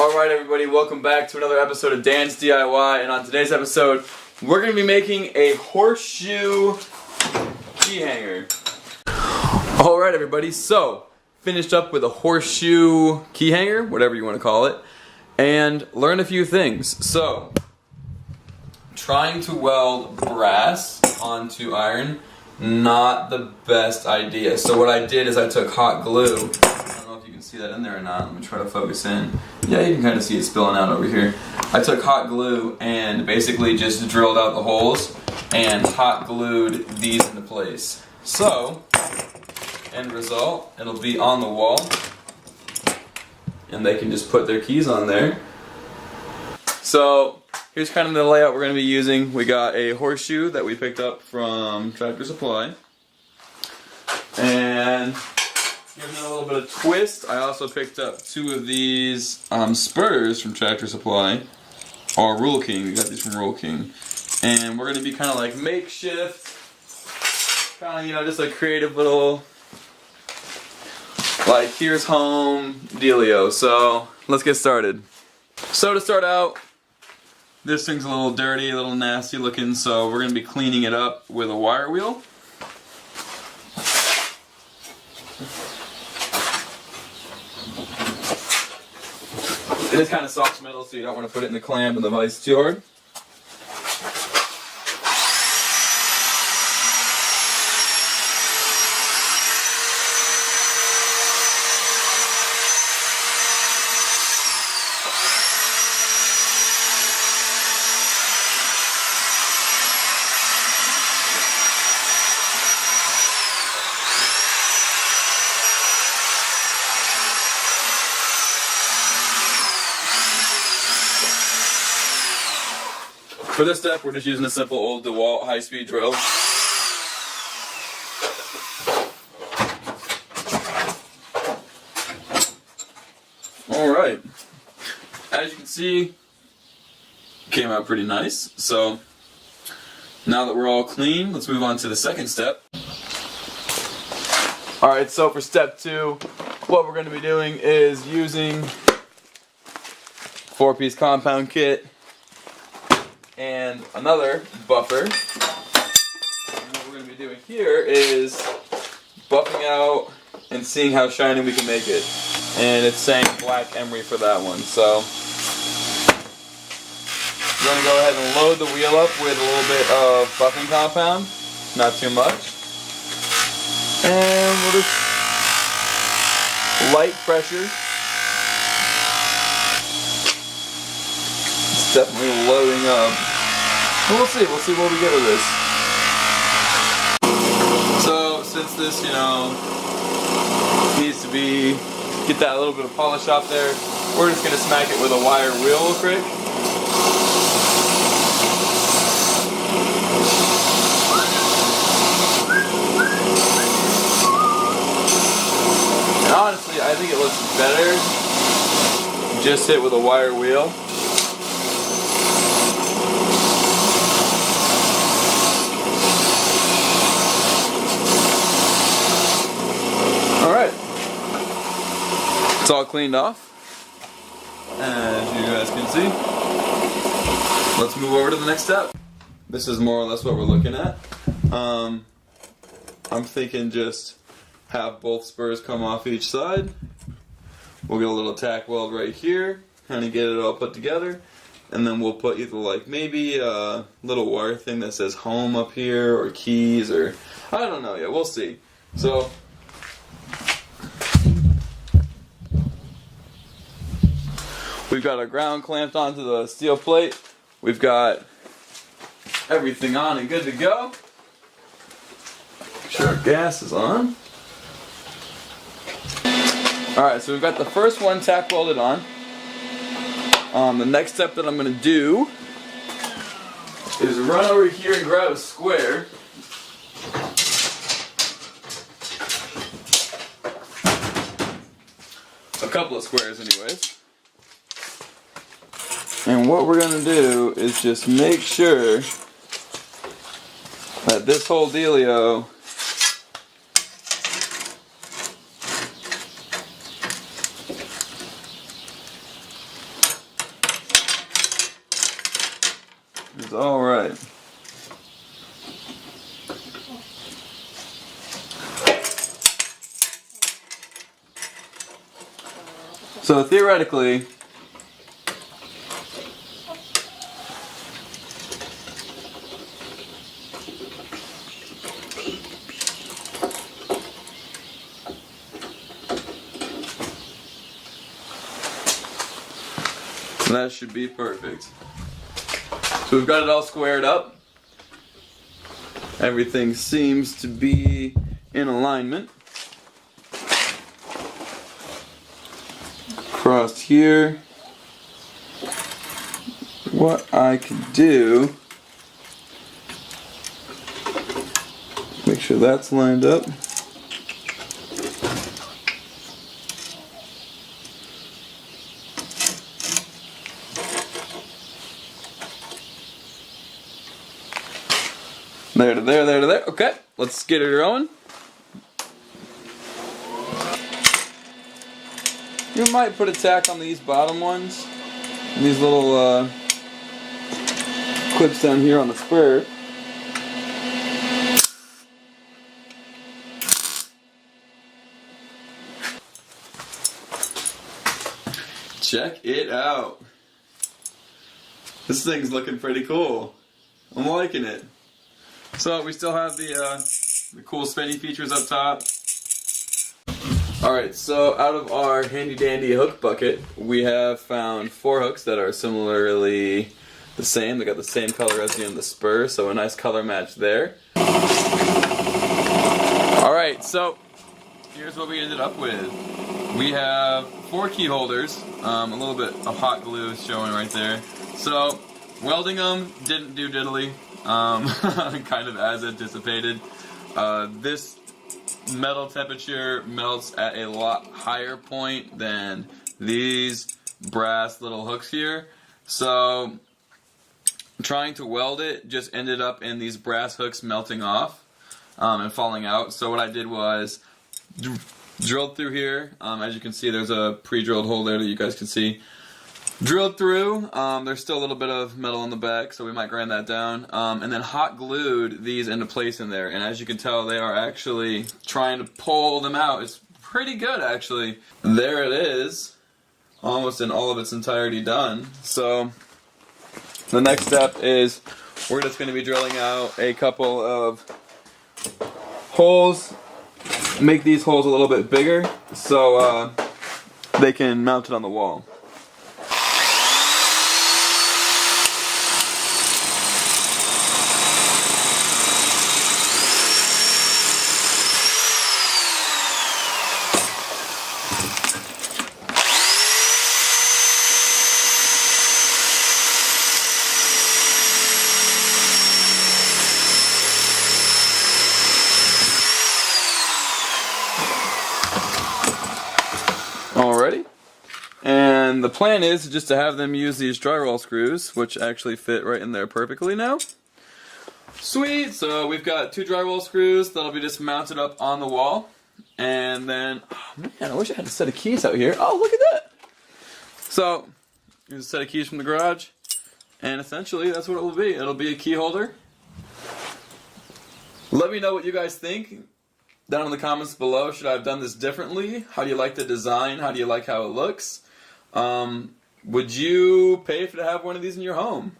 Alright everybody, welcome back to another episode of Dan's DIY, and on today's episode we're going to be making a horseshoe key hanger. Alright everybody, so finished up with a horseshoe key hanger, whatever you want to call it, and learned a few things. So, trying to weld brass onto iron, not the best idea. So what I did is I took hot glue. I don't know if you can see that in there or not. Let me try to focus in. Yeah, you can kind of see it spilling out over here. I took hot glue and basically just drilled out the holes and hot glued these into place. So, end result, it'll be on the wall and they can just put their keys on there. So, here's kind of the layout we're going to be using. We got a horseshoe that we picked up from Tractor Supply. And giving it a little bit of twist, I also picked up two of these Spurs from Tractor Supply. Or Rule King, we got these from Rule King. And we're going to be kind of like makeshift, kind of, you know, just a creative little, like, here's home dealio. So, let's get started. So to start out, this thing's a little dirty, a little nasty looking, so we're going to be cleaning it up with a wire wheel. It is kind of soft metal, so you don't want to put it in the clamp and the vise too hard. For this step, we're just using a simple old DeWalt high-speed drill. Alright, as you can see, came out pretty nice. So, now that we're all clean, let's move on to the second step. Alright, so for step 2, what we're going to be doing is using 4-piece compound kit and another buffer. And what we're going to be doing here is buffing out and seeing how shiny we can make it. And it's saying black emery for that one. So we're going to go ahead and load the wheel up with a little bit of buffing compound, not too much. And we'll just light pressure. Definitely loading up. But we'll see what we get with this. So, since this, you know, needs to get that little bit of polish off there, we're just gonna smack it with a wire wheel real quick. And honestly, I think it looks better just hit with a wire wheel. Alright, it's all cleaned off, as you guys can see. Let's move over to the next step. This is more or less what we're looking at. I'm thinking just have both spurs come off each side. We'll get a little tack weld right here, kind of get it all put together, and then we'll put either like maybe a little wire thing that says home up here, or keys, or I don't know yet, we'll see. So, we've got our ground clamped onto the steel plate. We've got everything on and good to go. Make sure our gas is on. Alright, so we've got the first one tack welded on. The next step that I'm going to do is run over here and grab a square. A couple of squares anyways. And what we're going to do is just make sure that this whole dealio So theoretically, that should be perfect. So we've got it all squared up. Everything seems to be in alignment. Across here, what I could do, make sure that's lined up. There to there, there to there. Okay, let's get it going. You might put a tack on these bottom ones. And these little clips down here on the spur. Check it out. This thing's looking pretty cool. I'm liking it. So we still have the cool spinny features up top. Alright, so out of our handy dandy hook bucket, we have found 4 hooks that are similarly the same. They got the same color as the spur, so a nice color match there. Alright, so here's what we ended up with. We have 4 key holders, a little bit of hot glue showing right there. So welding them didn't do diddly. Kind of as anticipated. This metal temperature melts at a lot higher point than these brass little hooks here. So trying to weld it just ended up in these brass hooks melting off and falling out. So what I did was drilled through here. As you can see, there's a pre-drilled hole there that you guys can see. Drilled through, there's still a little bit of metal on the back, so we might grind that down, and then hot glued these into place in there, and as you can tell, they are actually trying to pull them out. It's pretty good, actually. There it is, almost in all of its entirety done. So the next step is we're just going to be drilling out a couple of holes, make these holes a little bit bigger so they can mount it on the wall. Alrighty, and the plan is just to have them use these drywall screws, which actually fit right in there perfectly now. Sweet, so we've got 2 drywall screws that'll be just mounted up on the wall, and then, oh man, I wish I had a set of keys out here. Oh, look at that! So, here's a set of keys from the garage, and essentially that's what it will be. It'll be a key holder. Let me know what you guys think down in the comments below. Should I have done this differently? How do you like the design? How do you like how it looks? Would you pay to have one of these in your home?